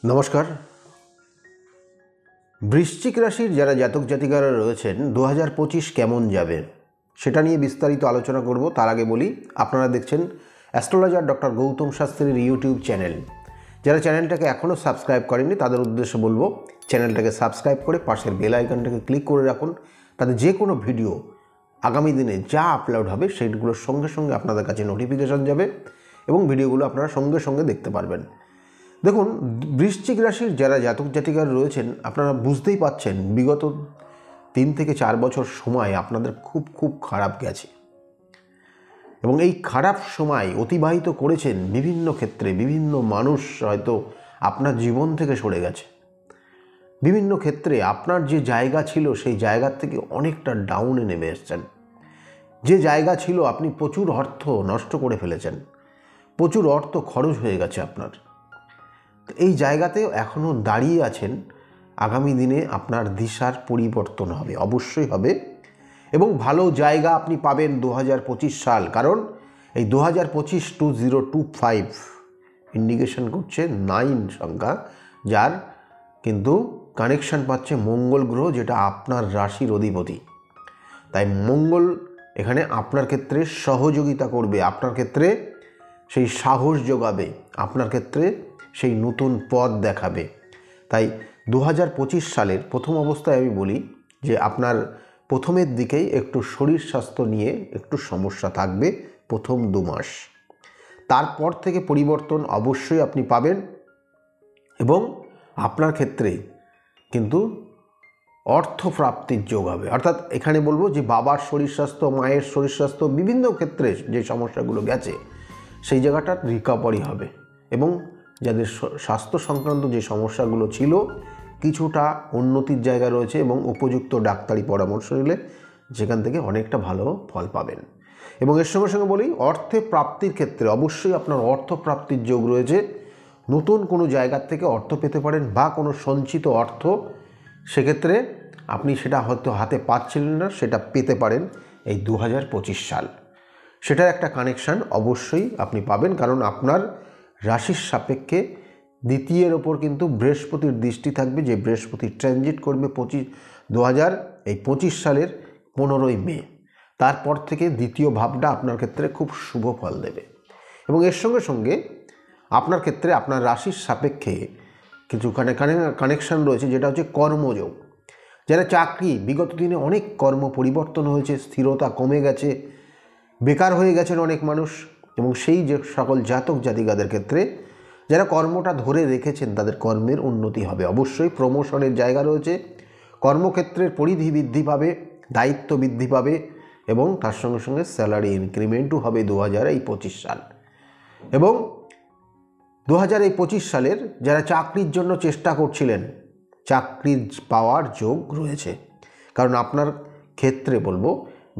নমস্কার। বৃশ্চিক রাশির যারা জাতক জাতিকারা রয়েছেন 2025 কেমন যাবে সেটা নিয়ে বিস্তারিত আলোচনা করব। তার আগে বলি, আপনারা দেখছেন অ্যাস্ট্রোলজার ডক্টর গৌতম শাস্ত্রীর ইউটিউব চ্যানেল। যারা চ্যানেলটাকে এখনও সাবস্ক্রাইব করেননি তাদের উদ্দেশ্যে বলবো, চ্যানেলটাকে সাবস্ক্রাইব করে পাশের বেল আইকনটাকে ক্লিক করে রাখুন। তাতে যে কোনো ভিডিও আগামী দিনে যা আপলোড হবে সেইগুলোর সঙ্গে সঙ্গে আপনাদের কাছে নোটিফিকেশন যাবে এবং ভিডিওগুলো আপনারা সঙ্গে সঙ্গে দেখতে পারবেন। দেখুন, বৃশ্চিক রাশির যারা জাতক জাতিকার রয়েছেন আপনারা বুঝতেই পাচ্ছেন বিগত 3 থেকে 4 বছর সময় আপনাদের খুব খারাপ গেছে এবং এই খারাপ সময় অতিবাহিত করেছেন বিভিন্ন ক্ষেত্রে। বিভিন্ন মানুষ হয়তো আপনার জীবন থেকে সরে গেছে, বিভিন্ন ক্ষেত্রে আপনার যে জায়গা ছিল সেই জায়গার থেকে অনেকটা ডাউনে নেমে এসেছেন। যে জায়গা ছিল আপনি প্রচুর অর্থ নষ্ট করে ফেলেছেন, প্রচুর অর্থ খরচ হয়ে গেছে আপনার। এই জায়গাতেও এখনও দাঁড়িয়ে আছেন। আগামী দিনে আপনার দিশার পরিবর্তন হবে, অবশ্যই হবে, এবং ভালো জায়গা আপনি পাবেন 2025 সাল। কারণ এই 2025 2025 ইন্ডিকেশন করছে 9 সংখ্যা, যার কিন্তু কানেকশান পাচ্ছে মঙ্গল গ্রহ, যেটা আপনার রাশির অধিপতি। তাই মঙ্গল এখানে আপনার ক্ষেত্রে সহযোগিতা করবে, আপনার ক্ষেত্রে সেই সাহস যোগাবে, আপনার ক্ষেত্রে সেই নতুন পথ দেখাবে। তাই 2025 সালের প্রথম অবস্থায় আমি বলি যে আপনার প্রথমের দিকেই একটু শরীর স্বাস্থ্য নিয়ে একটু সমস্যা থাকবে প্রথম 2 মাস। তারপর থেকে পরিবর্তন অবশ্যই আপনি পাবেন এবং আপনার ক্ষেত্রে কিন্তু অর্থপ্রাপ্তির যোগ হবে। অর্থাৎ এখানে বলবো যে বাবার শরীর স্বাস্থ্য, মায়ের শরীর স্বাস্থ্য, বিভিন্ন ক্ষেত্রে যে সমস্যাগুলো গেছে সেই জায়গাটার রিকভারি হবে এবং যাদের স্বাস্থ্য সংক্রান্ত যে সমস্যাগুলো ছিল কিছুটা উন্নতির জায়গা রয়েছে এবং উপযুক্ত ডাক্তারি পরামর্শ নিলে যেখান থেকে অনেকটা ভালো ফল পাবেন। এবং এর সঙ্গে সঙ্গে বলি, অর্থে প্রাপ্তির ক্ষেত্রে অবশ্যই আপনার অর্থ প্রাপ্তির যোগ রয়েছে। নতুন কোনো জায়গার থেকে অর্থ পেতে পারেন বা কোনো সঞ্চিত অর্থ, সেক্ষেত্রে আপনি সেটা হয়তো হাতে পাচ্ছিলেন না, সেটা পেতে পারেন এই 2025 সাল। সেটার একটা কানেকশান অবশ্যই আপনি পাবেন, কারণ আপনার রাশির সাপেক্ষে দ্বিতীয়ের ওপর কিন্তু বৃহস্পতির দৃষ্টি থাকবে, যে বৃহস্পতি ট্রানজিট করবে 2025 সালের 15ই মে। তারপর থেকে দ্বিতীয় ভাবটা আপনার ক্ষেত্রে খুব শুভ ফল দেবে। এবং এর সঙ্গে সঙ্গে আপনার ক্ষেত্রে আপনার রাশির সাপেক্ষে কিছু কানেকশান রয়েছে, যেটা হচ্ছে কর্মযোগ। যারা চাকরি, বিগত দিনে অনেক কর্ম পরিবর্তন হয়েছে, স্থিরতা কমে গেছে, বেকার হয়ে গেছেন অনেক মানুষ, এবং সেই যে সকল জাতক জাতিকাদের ক্ষেত্রে যারা কর্মটা ধরে রেখেছেন তাদের কর্মের উন্নতি হবে। অবশ্যই প্রমোশনের জায়গা রয়েছে, কর্মক্ষেত্রের পরিধি বৃদ্ধি পাবে, দায়িত্ব বৃদ্ধি পাবে এবং তার সঙ্গে সঙ্গে স্যালারি ইনক্রিমেন্টও হবে 2025 সাল। এবং 2025 সালের যারা চাকরির জন্য চেষ্টা করছিলেন, চাকরির পাওয়ার যোগ রয়েছে। কারণ আপনার ক্ষেত্রে বলবো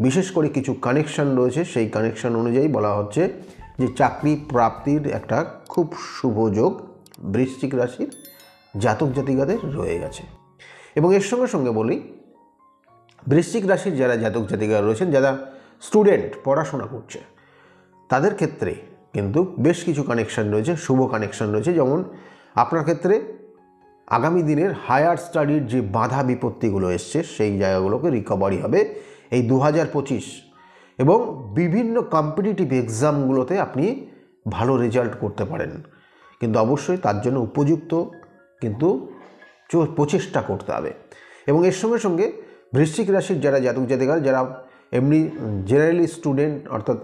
বিশেষ করে কিছু কানেকশান রয়েছে, সেই কানেকশান অনুযায়ী বলা হচ্ছে যে চাকরি প্রাপ্তির একটা খুব শুভ যোগ বৃশ্চিক রাশির জাতক জাতিকাদের রয়ে গেছে। এবং এর সঙ্গে সঙ্গে বলি, বৃশ্চিক রাশির যারা জাতক জাতিকা রয়েছেন, যারা স্টুডেন্ট পড়াশোনা করছে, তাদের ক্ষেত্রে কিন্তু বেশ কিছু কানেকশান রয়েছে, শুভ কানেকশান রয়েছে। যেমন আপনার ক্ষেত্রে আগামী দিনের হায়ার স্টাডির যে বাধা বিপত্তিগুলো এসছে সেই জায়গাগুলোকে রিকভারি হবে এই 2025, এবং বিভিন্ন কম্পিটিটিভ এক্সামগুলোতে আপনি ভালো রেজাল্ট করতে পারেন। কিন্তু অবশ্যই তার জন্য উপযুক্ত কিন্তু প্রচেষ্টা করতে হবে। এবং এর সঙ্গে সঙ্গে বৃশ্চিক রাশির যারা জাতক জাতিকা, যারা এমনি জেনারেলি স্টুডেন্ট অর্থাৎ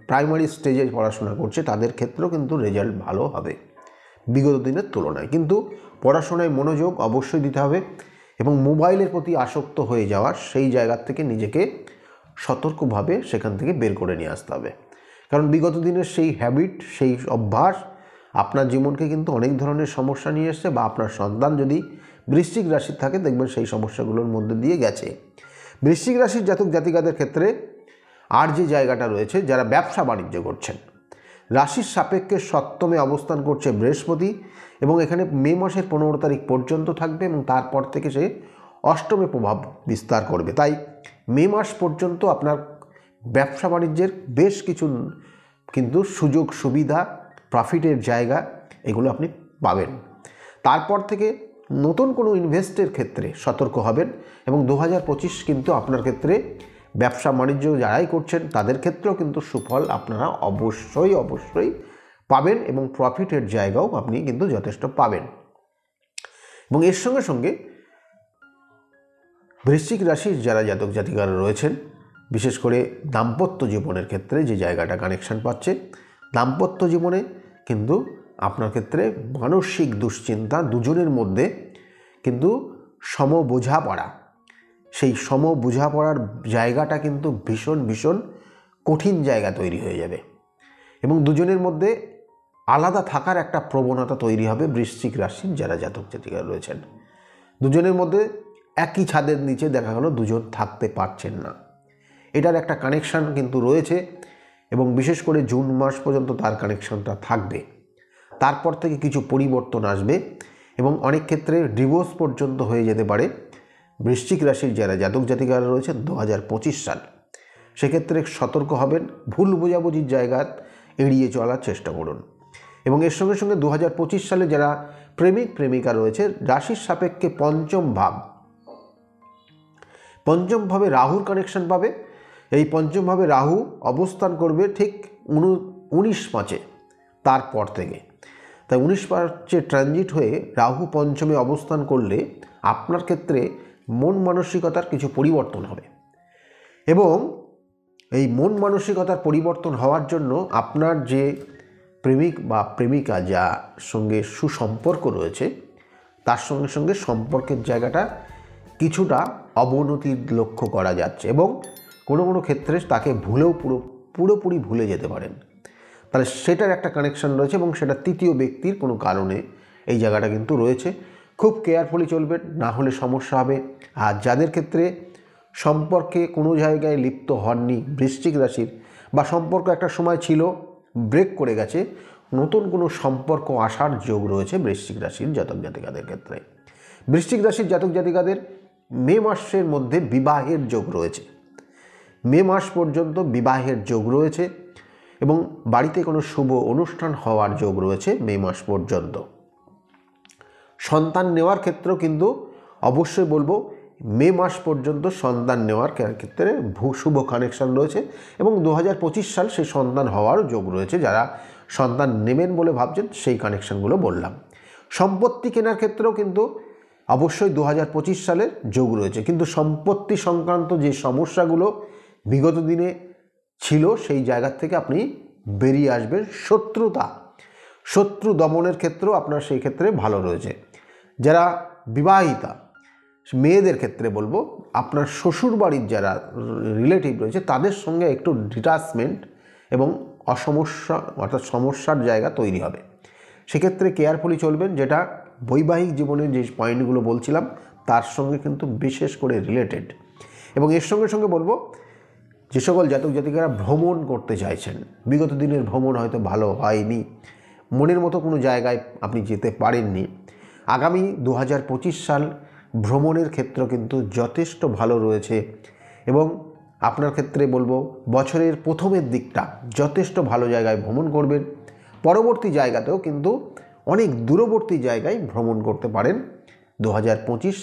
প্রাইমারি স্টেজে পড়াশোনা করছে, তাদের ক্ষেত্রেও কিন্তু রেজাল্ট ভালো হবে বিগত দিনের তুলনায়। কিন্তু পড়াশোনায় মনোযোগ অবশ্যই দিতে হবে এবং মোবাইলের প্রতি আসক্ত হয়ে যাওয়ার সেই জায়গার থেকে নিজেকে সতর্কভাবে সেখান থেকে বের করে নিয়ে আসতে হবে। কারণ বিগত দিনের সেই হ্যাবিট, সেই অভ্যাস আপনার জীবনকে কিন্তু অনেক ধরনের সমস্যা নিয়ে এসছে, বা আপনার সন্তান যদি বৃশ্চিক রাশির থাকে দেখবেন সেই সমস্যাগুলোর মধ্যে দিয়ে গেছে। বৃশ্চিক রাশির জাতক জাতিকাদের ক্ষেত্রে আর যে জায়গাটা রয়েছে, যারা ব্যবসা বাণিজ্য করছেন, রাশির সাপেক্ষে সপ্তমে অবস্থান করছে বৃহস্পতি এবং এখানে মে মাসের 15 তারিখ পর্যন্ত থাকবে এবং তারপর থেকে সে অষ্টমে প্রভাব বিস্তার করবে। তাই মে মাস পর্যন্ত আপনার ব্যবসা বাণিজ্যের বেশ কিছু কিন্তু সুযোগ সুবিধা, প্রফিটের জায়গা, এগুলো আপনি পাবেন। তারপর থেকে নতুন কোনো ইনভেস্টের ক্ষেত্রে সতর্ক হবেন এবং 2025 কিন্তু আপনার ক্ষেত্রে ব্যবসা বাণিজ্য যারাই করছেন তাদের ক্ষেত্রেও কিন্তু সুফল আপনারা অবশ্যই পাবেন এবং প্রফিটের জায়গাও আপনি কিন্তু যথেষ্ট পাবেন। এবং এর সঙ্গে সঙ্গে বৃশ্চিক রাশির যারা জাতক জাতিকারা রয়েছেন, বিশেষ করে দাম্পত্য জীবনের ক্ষেত্রে যে জায়গাটা কানেকশান পাচ্ছে, দাম্পত্য জীবনে কিন্তু আপনার ক্ষেত্রে মানসিক দুশ্চিন্তা, দুজনের মধ্যে কিন্তু সমবোঝাপড়া, সেই সমবোঝাপড়ার জায়গাটা কিন্তু ভীষণ কঠিন জায়গা তৈরি হয়ে যাবে এবং দুজনের মধ্যে আলাদা থাকার একটা প্রবণতা তৈরি হবে। বৃশ্চিক রাশির যারা জাতক জাতিকা রয়েছেন, দুজনের মধ্যে একই ছাদের নিচে দেখা গেল দুজন থাকতে পারছেন না, এটার একটা কানেকশান কিন্তু রয়েছে এবং বিশেষ করে জুন মাস পর্যন্ত তার কানেকশানটা থাকবে। তারপর থেকে কিছু পরিবর্তন আসবে এবং অনেক ক্ষেত্রে ডিভোর্স পর্যন্ত হয়ে যেতে পারে। বৃশ্চিক রাশির যারা জাতক জাতিকারা রয়েছেন 2025 সাল, সেক্ষেত্রে সতর্ক হবেন, ভুল বোঝাবুঝির জায়গা এড়িয়ে চলার চেষ্টা করুন। এবং এর সঙ্গে সঙ্গে 2025 সালে যারা প্রেমিক প্রেমিকা রয়েছে, রাশির সাপেক্ষে পঞ্চম ভাবে রাহুর কানেকশন পাবে। এই পঞ্চম ভাবে রাহু অবস্থান করবে ঠিক 19/5 তারপর থেকে। তাই 19/5 ট্রানজিট হয়ে রাহু পঞ্চমে অবস্থান করলে আপনার ক্ষেত্রে মন মানসিকতার কিছু পরিবর্তন হবে এবং এই মন মানসিকতার পরিবর্তন হওয়ার জন্য আপনার যে প্রেমিক বা প্রেমিকা যার সঙ্গে সুসম্পর্ক রয়েছে তার সঙ্গে সঙ্গে সম্পর্কের জায়গাটা কিছুটা অবনতির লক্ষ্য করা যাচ্ছে এবং কোনো ক্ষেত্রে তাকে পুরোপুরি ভুলে যেতে পারেন। তাহলে সেটার একটা কানেকশন রয়েছে এবং সেটা তৃতীয় ব্যক্তির কোনো কারণে এই জায়গাটা কিন্তু রয়েছে। খুব কেয়ারফুলি চলবেন, না হলে সমস্যা হবে। আর যাদের ক্ষেত্রে সম্পর্কে কোনো জায়গায় লিপ্ত হননি বৃশ্চিক রাশির, বা সম্পর্ক একটা সময় ছিল ব্রেক করে গেছে, নতুন কোনো সম্পর্ক আসার যোগ রয়েছে বৃশ্চিক রাশির জাতক জাতিকাদের ক্ষেত্রে। বৃশ্চিক রাশির জাতক জাতিকাদের মে মাসের মধ্যে বিবাহের যোগ রয়েছে, মে মাস পর্যন্ত বিবাহের যোগ রয়েছে এবং বাড়িতে কোনো শুভ অনুষ্ঠান হওয়ার যোগ রয়েছে মে মাস পর্যন্ত। সন্তান নেওয়ার ক্ষেত্রেও কিন্তু অবশ্যই বলবো মে মাস পর্যন্ত সন্তান নেওয়ার ক্ষেত্রে শুভ কানেকশন রয়েছে এবং 2025 সাল সেই সন্তান হওয়ারও যোগ রয়েছে। যারা সন্তান নেবেন বলে ভাবছেন সেই কানেকশনগুলো বললাম। সম্পত্তি কেনার ক্ষেত্রেও কিন্তু অবশ্যই 2025 সালের যোগ রয়েছে, কিন্তু সম্পত্তি সংক্রান্ত যে সমস্যাগুলো বিগত দিনে ছিল সেই জায়গা থেকে আপনি বেরিয়ে আসবেন। শত্রু দমনের ক্ষেত্রেও আপনার সেই ক্ষেত্রে ভালো রয়েছে। যারা বিবাহিতা মেয়েদের ক্ষেত্রে বলবো আপনার শ্বশুর বাড়ির যারা রিলেটিভ রয়েছে তাদের সঙ্গে একটু ডিটাচমেন্ট এবং সমস্যার জায়গা তৈরি হবে, সেক্ষেত্রে কেয়ারফুলি চলবেন। যেটা বৈবাহিক জীবনের যে পয়েন্টগুলো বলছিলাম তার সঙ্গে কিন্তু বিশেষ করে রিলেটেড। এবং এর সঙ্গে সঙ্গে বলবো যে সকল জাতক জাতিকারা ভ্রমণ করতে চাইছেন, বিগত দিনের ভ্রমণ হয়তো ভালো হয়নি, মনের মতো কোনো জায়গায় আপনি যেতে পারেননি, আগামী 2025 সাল ভ্রমণের ক্ষেত্র কিন্তু যথেষ্ট ভালো রয়েছে এবং আপনার ক্ষেত্রে বলবো বছরের প্রথমের দিকটা যথেষ্ট ভালো জায়গায় ভ্রমণ করবেন। পরবর্তী জায়গাতেও কিন্তু অনেক দূরবর্তী জায়গায় ভ্রমণ করতে পারেন 2025,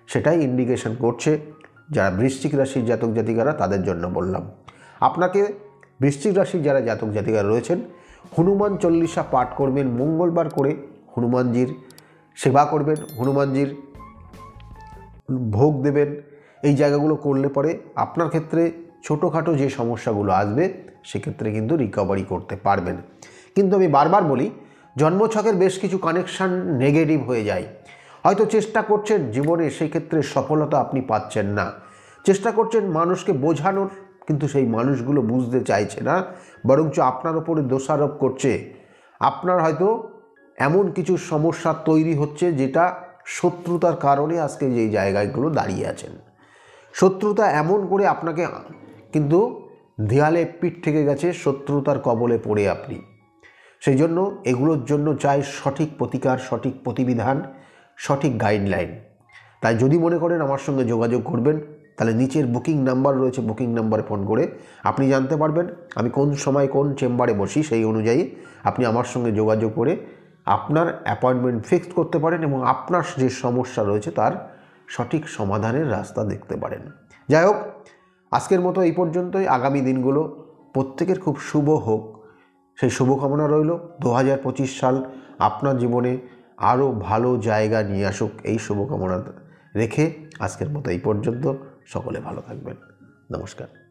সেটাই ইন্ডিকেশন করছে। যারা বৃশ্চিক রাশির জাতক জাতিকারা তাদের জন্য বললাম। আপনাকে বৃশ্চিক রাশির যারা জাতক জাতিকারা রয়েছেন হনুমান চল্লিশা পাঠ করবেন, মঙ্গলবার করে হনুমানজির সেবা করবেন, হনুমানজির ভোগ দেবেন। এই জায়গাগুলো করলে পরে আপনার ক্ষেত্রে ছোটোখাটো যে সমস্যাগুলো আসবে সেক্ষেত্রে কিন্তু রিকভারি করতে পারবেন। কিন্তু আমি বারবার বলি জন্মছকের বেশ কিছু কানেকশান নেগেটিভ হয়ে যায়, হয়তো চেষ্টা করছেন জীবনে, সেই ক্ষেত্রে সফলতা আপনি পাচ্ছেন না। চেষ্টা করছেন মানুষকে বোঝানোর, কিন্তু সেই মানুষগুলো বুঝতে চাইছে না, বরঞ্চ আপনার ওপরে দোষারোপ করছে। আপনার হয়তো এমন কিছু সমস্যা তৈরি হচ্ছে যেটা শত্রুতার কারণে আজকে যেই জায়গাগুলো দাঁড়িয়ে আছেন। শত্রুতা এমন করে আপনাকে কিন্তু দেয়ালে পিঠ থেকে গেছে, শত্রুতার কবলে পড়ে আপনি। সেই জন্য এগুলোর জন্য চাই সঠিক প্রতিকার, সঠিক প্রতিবিধান, সঠিক গাইডলাইন। তাই যদি মনে করেন আমার সঙ্গে যোগাযোগ করবেন, তাহলে নিচের বুকিং নাম্বার রয়েছে, বুকিং নাম্বারে ফোন করে আপনি জানতে পারবেন আমি কোন সময় কোন চেম্বারে বসি। সেই অনুযায়ী আপনি আমার সঙ্গে যোগাযোগ করে আপনার অ্যাপয়েন্টমেন্ট ফিক্সড করতে পারেন এবং আপনার যে সমস্যা রয়েছে তার সঠিক সমাধানের রাস্তা দেখতে পারেন। যাই হোক, আজকের মতো এই পর্যন্তই। আগামী দিনগুলো প্রত্যেকের খুব শুভ হোক, সেই শুভকামনা রইল। 2025 সাল আপনার জীবনে আরও ভালো জায়গা নিয়ে আসুক, এই শুভকামনা রেখে আজকের মতো এই পর্যন্ত। সকলে ভালো থাকবেন। নমস্কার।